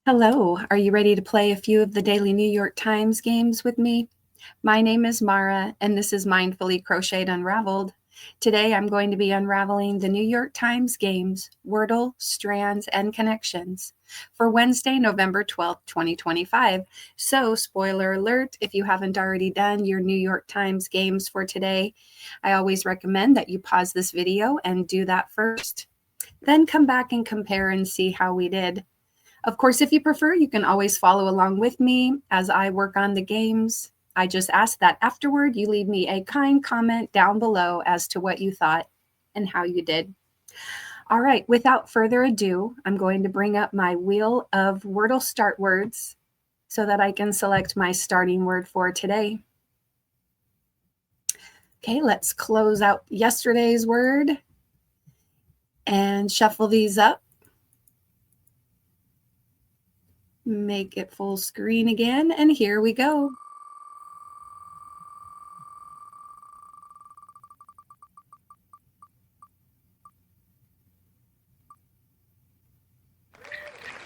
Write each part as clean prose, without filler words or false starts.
Hello, are you ready to play a few of the daily New York Times games with me? My name is Mara, and this is Mindfully Crocheted Unraveled. Today I'm going to be unraveling the New York Times games, WORDLE, STRANDS, and Connections for Wednesday, November 12th, 2025. So, spoiler alert, if you haven't already done your New York Times games for today, I always recommend that you pause this video and do that first. Then come back and compare and see how we did. Of course, if you prefer, you can always follow along with me as I work on the games. I just ask that afterward you leave me a kind comment down below as to what you thought and how you did. All right, without further ado, I'm going to bring up my wheel of Wordle start words so that I can select my starting word for today. Okay, let's close out yesterday's word and shuffle these up. Make it full screen again, and here we go.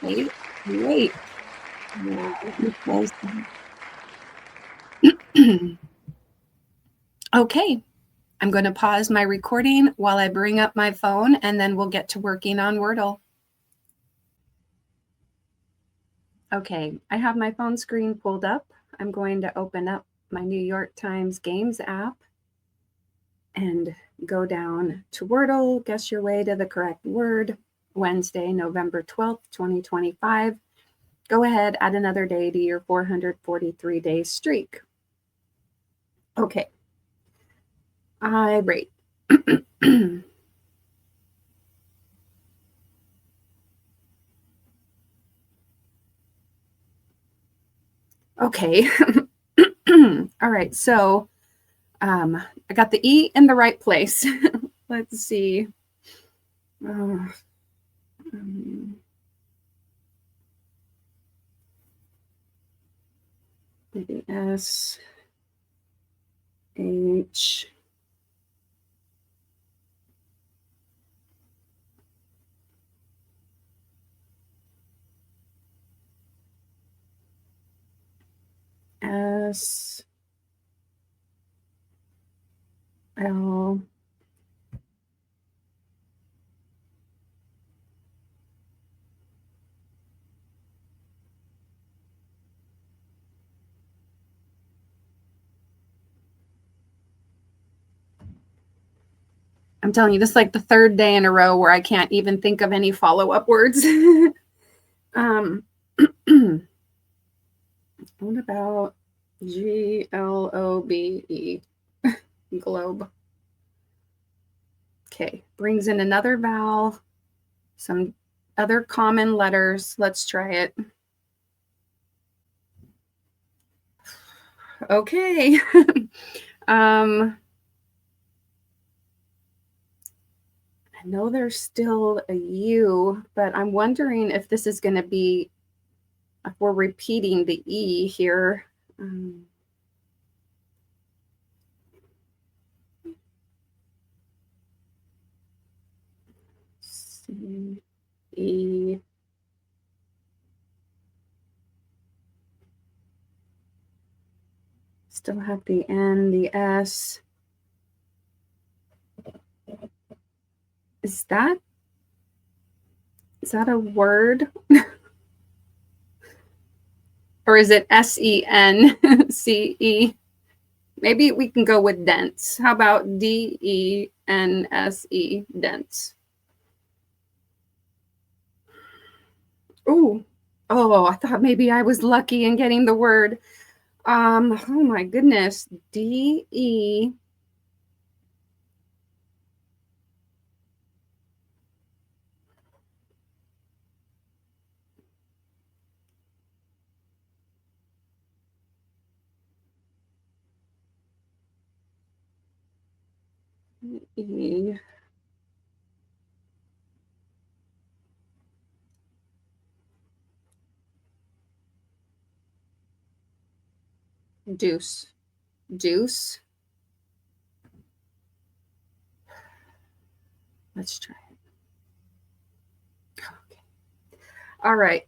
Wait. Okay, I'm going to pause my recording while I bring up my phone, and then we'll get to working on Wordle. Okay, I have my phone screen pulled up. I'm going to open up my New York Times Games app and go down to Wordle, guess your way to the correct word, Wednesday, November 12th, 2025. Go ahead, add another day to your 443-day streak. Okay, I rate. Okay. All right, so I got the E in the right place. Let's see. Maybe S, H, S, L, I'm telling you, this is like the third day in a row where I can't even think of any follow-up words. What about Globe? Globe. Okay, brings in another vowel, some other common letters. Let's try it. Okay. I know there's still a U, but I'm wondering if this is going to be, if we're repeating the E here. C, E. Still have the N, the S. Is that a word? Or is it SENCE? Maybe we can go with dense. How about DENSE, dense? Ooh. Oh, I thought maybe I was lucky in getting the word. Oh my goodness. DE. E. Deuce. Deuce. Let's try it. Okay. All right.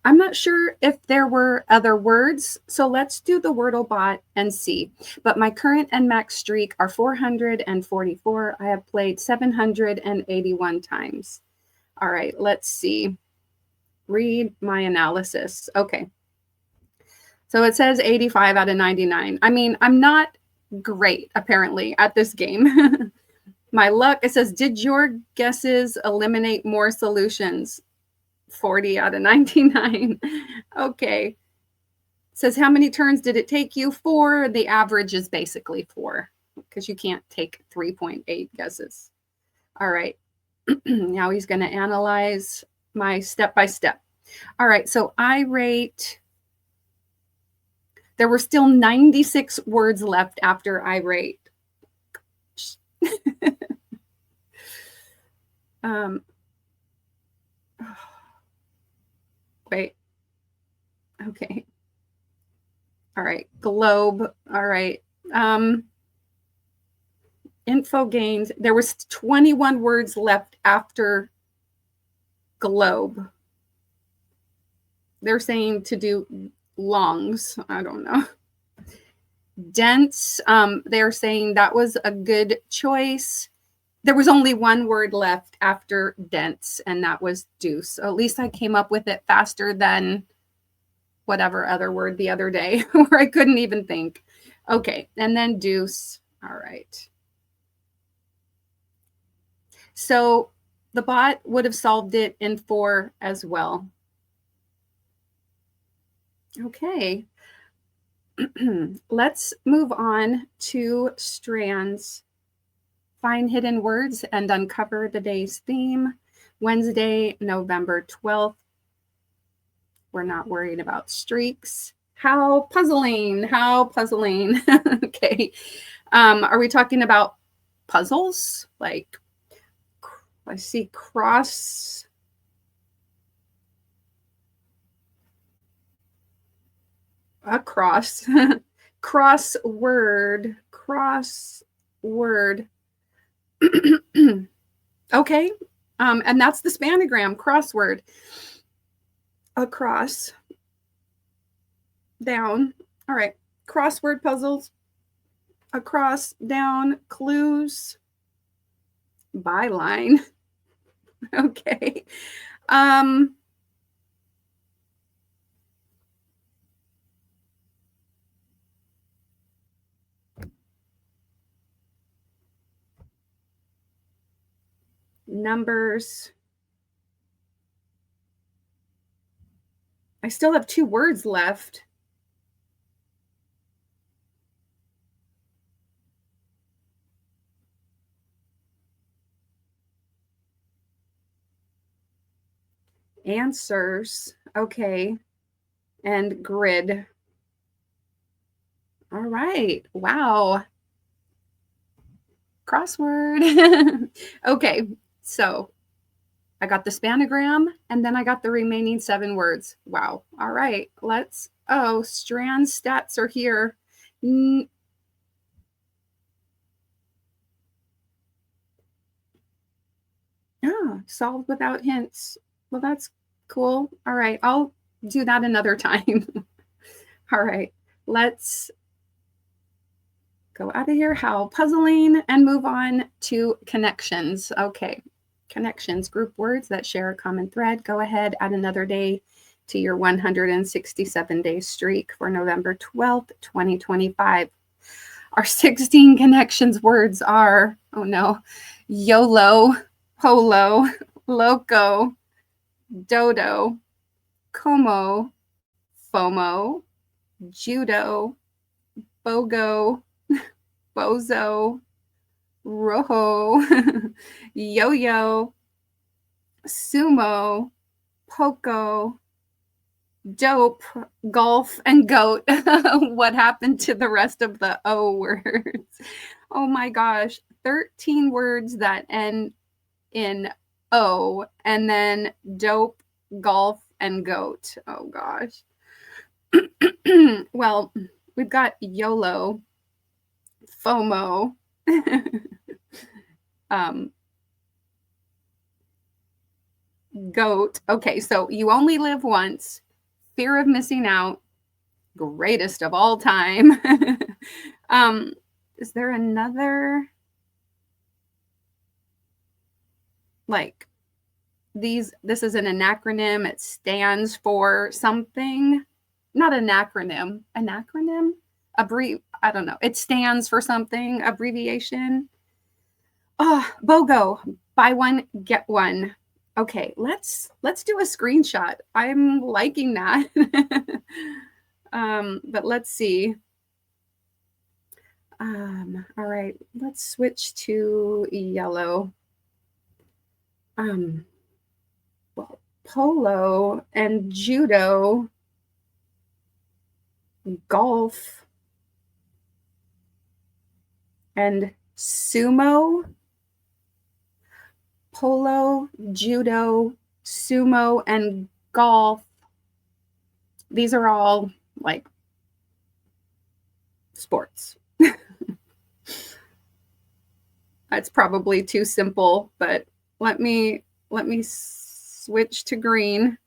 I'm not sure if there were other words, so let's do the Wordle bot and see. But my current and max streak are 444. I have played 781 times. All right, let's see. Read my analysis. Okay. So it says 85 out of 99. I mean, I'm not great, apparently, at this game. My luck, it says, did your guesses eliminate more solutions? 40 out of 99. Okay. It says, how many turns did it take you? 4. The average is basically 4 because you can't take 3.8 guesses. All right. Now he's going to analyze my step by step. All right. So I rate. There were still 96 words left after I rate. Wait. Okay. All right. Globe. All right. Info gains. There was 21 words left after globe. They're saying to do longs. I don't know. Dense. They're saying that was a good choice. There was only one word left after dense, and that was deuce. So at least I came up with it faster than whatever other word the other day where I couldn't even think. Okay, and then deuce. All right. So the bot would have solved it in 4 as well. Okay. Let's move on to strands. Find hidden words and uncover the day's theme. Wednesday, November 12th. We're not worried about streaks. How puzzling, how puzzling. Okay. Are we talking about puzzles? Like, I see cross. Across. Crossword. Crossword. Okay. And that's the spanagram, crossword. Across. Down. All right. Crossword puzzles. Across, down, clues. Byline. Okay. Numbers. I still have 2 words left. Answers. Okay. And grid. All right. Wow. Crossword. Okay. So I got the spanagram and then I got the remaining 7 words. Wow. All right. Let's, oh, strand stats are here. Oh, solved without hints. Well, that's cool. All right. I'll do that another time. All right. Let's go out of here. How puzzling, and move on to connections. Okay. Connections, group words that share a common thread. Go ahead, add another day to your 167-day streak for November 12th, 2025. Our 16 connections words are, oh no, YOLO, polo, loco, dodo, como, FOMO, judo, BOGO, bozo, rojo, yo-yo, sumo, poco, dope, golf, and goat. What happened to the rest of the O words? Oh my gosh, 13 words that end in O, and then dope, golf, and goat. Oh gosh. Well, we've got YOLO, FOMO, Goat. Okay, so you only live once. Fear of missing out. Greatest of all time. Is there another, like, this is an acronym. It stands for something. Not an acronym. An acronym? I don't know. It stands for something. Abbreviation. Oh, BOGO. Buy one, get one. Okay, let's do a screenshot. I'm liking that. But let's see. All right, let's switch to yellow. Well, polo and judo, golf, and sumo. Polo, judo, sumo, and golf. These are all like sports. That's probably too simple, but let me switch to green.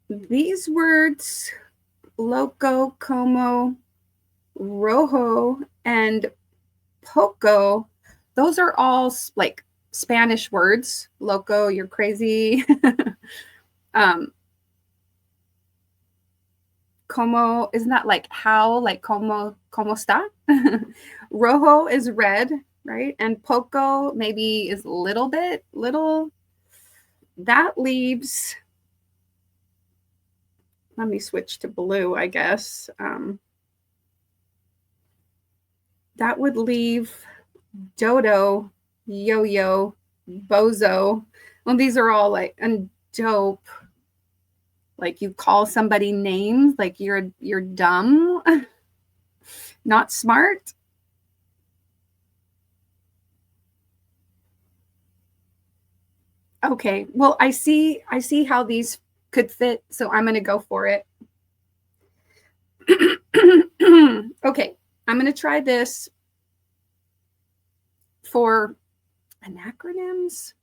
These words, loco, como, rojo, and poco, those are all like Spanish words. Loco, you're crazy. Como, isn't that like how, like como está? Rojo is red, right? And poco maybe is little bit, little. That leaves, let me switch to blue, I guess. That would leave dodo, yo-yo, bozo. Well, these are all like, and dope. Like you call somebody names, like you're dumb, not smart. Okay, well, I see how these could fit, so I'm going to go for it. Okay, I'm going to try this for acronyms,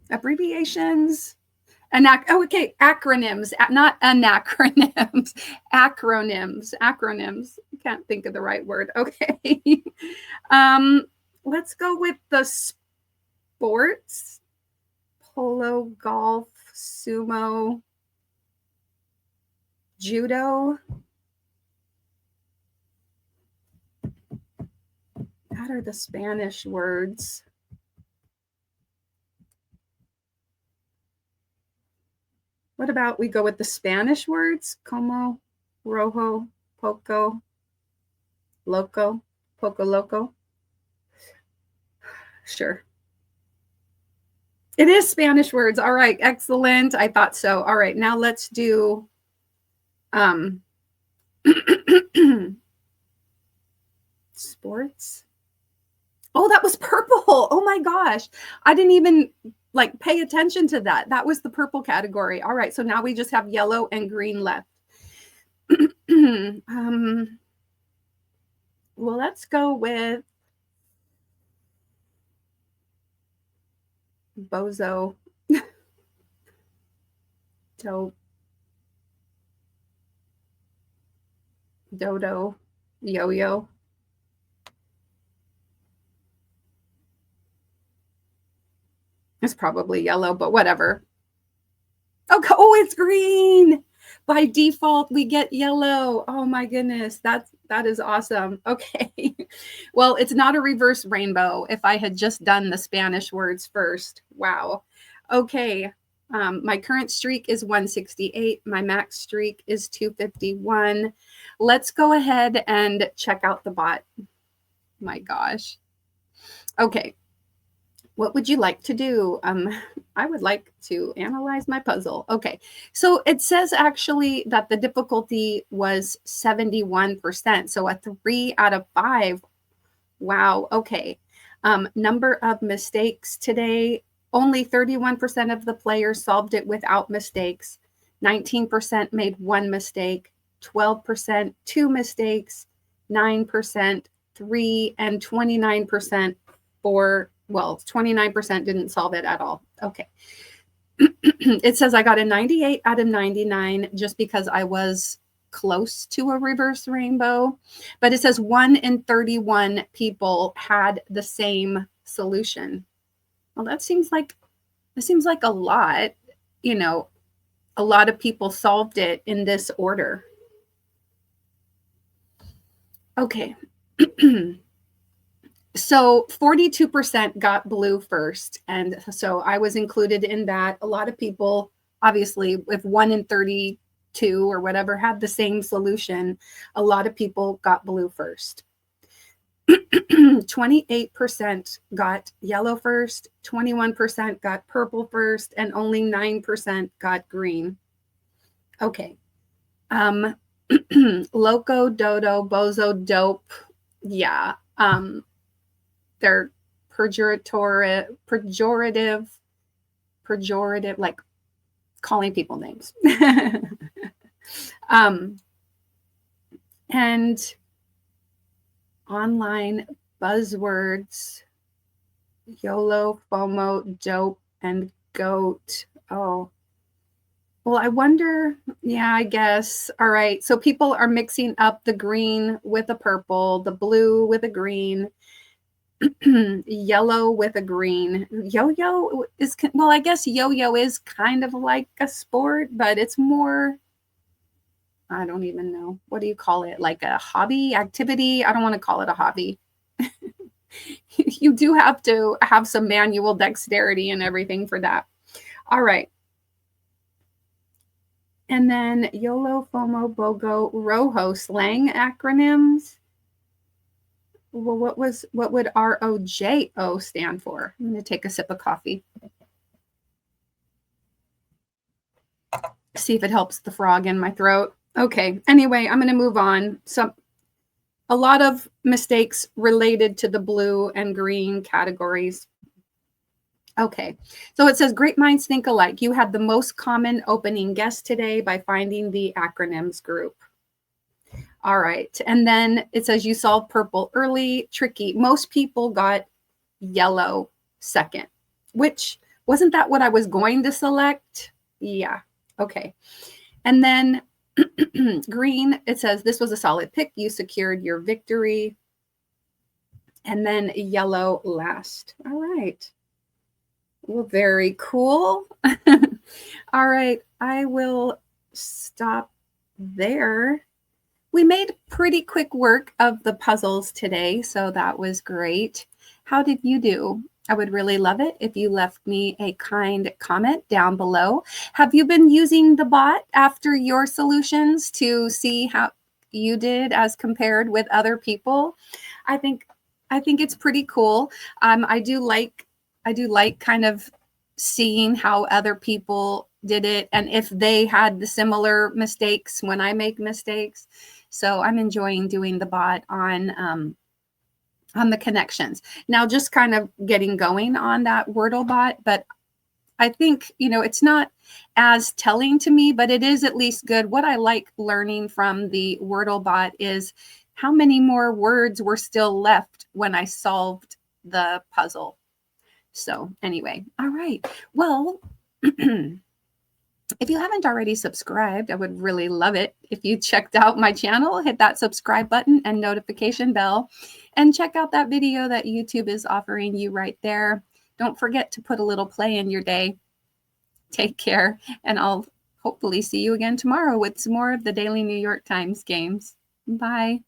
abbreviations. Okay, acronyms, not anacronyms, acronyms. Can't think of the right word. Okay. Let's go with the sports. Polo, golf, sumo, judo. That are the Spanish words. What about we go with the Spanish words? Como, rojo, poco, loco, poco loco. Sure. It is Spanish words. All right, excellent. I thought so. All right, now let's do sports. Oh, that was purple. Oh my gosh. I didn't even like pay attention to that. That was the purple category. All right, so now we just have yellow and green left. Well, let's go with bozo, dope, dodo, yo-yo. It's probably yellow, but whatever. Okay. Oh, it's green. By default, we get yellow. Oh my goodness. That is awesome. Okay. Well, it's not a reverse rainbow. If I had just done the Spanish words first. Wow. Okay. My current streak is 168. My max streak is 251. Let's go ahead and check out the bot. My gosh. Okay. What would you like to do? I would like to analyze my puzzle. Okay, so it says actually that the difficulty was 71%. So a 3 out of 5. Wow, okay. Number of mistakes today, only 31% of the players solved it without mistakes. 19% made 1 mistake, 12% 2 mistakes, 9%, 3, and 29% for, well, 29% didn't solve it at all. Okay. It says I got a 98 out of 99 just because I was close to a reverse rainbow. But it says 1 in 31 people had the same solution. Well, that seems like a lot. You know, a lot of people solved it in this order. Okay. So 42% got blue first. And so I was included in that. A lot of people, obviously, if 1 in 32 or whatever had the same solution, a lot of people got blue first. 28% got yellow first, 21% got purple first, and only 9% got green. Okay. Loco, dodo, bozo, dope. Yeah. They're pejorative, like calling people names. And online buzzwords, YOLO, FOMO, dope, and GOAT. Oh, well, I wonder. Yeah, I guess. All right. So people are mixing up the green with a purple, the blue with a green, yellow with a green. Yo-yo is, well, I guess yo-yo is kind of like a sport, but it's more, I don't even know. What do you call it? Like a hobby, activity? I don't want to call it a hobby. You do have to have some manual dexterity and everything for that. All right. And then YOLO, FOMO, BOGO, ROHO, slang acronyms. Well, what would ROJO stand for? I'm going to take a sip of coffee. See if it helps the frog in my throat. Okay. Anyway, I'm going to move on. A lot of mistakes related to the blue and green categories. Okay. So it says great minds think alike. You had the most common opening guess today by finding the acronyms group. All right. And then it says you solved purple early, tricky. Most people got yellow second, which wasn't that what I was going to select? Yeah. Okay. And then green, it says this was a solid pick. You secured your victory. And then yellow last. All right. Well, very cool. All right. I will stop there. We made pretty quick work of the puzzles today, so that was great. How did you do? I would really love it if you left me a kind comment down below. Have you been using the bot after your solutions to see how you did as compared with other people? I think it's pretty cool. I do like kind of seeing how other people did it and if they had the similar mistakes when I make mistakes. So I'm enjoying doing the bot on the connections. Now, just kind of getting going on that Wordle bot, but I think, it's not as telling to me, but it is at least good. What I like learning from the Wordle bot is how many more words were still left when I solved the puzzle. So anyway, all right. Well, if you haven't already subscribed, I would really love it if you checked out my channel, hit that subscribe button and notification bell, and check out that video that YouTube is offering you right there. Don't forget to put a little play in your day. Take care, and I'll hopefully see you again tomorrow with some more of the Daily New York Times games. Bye.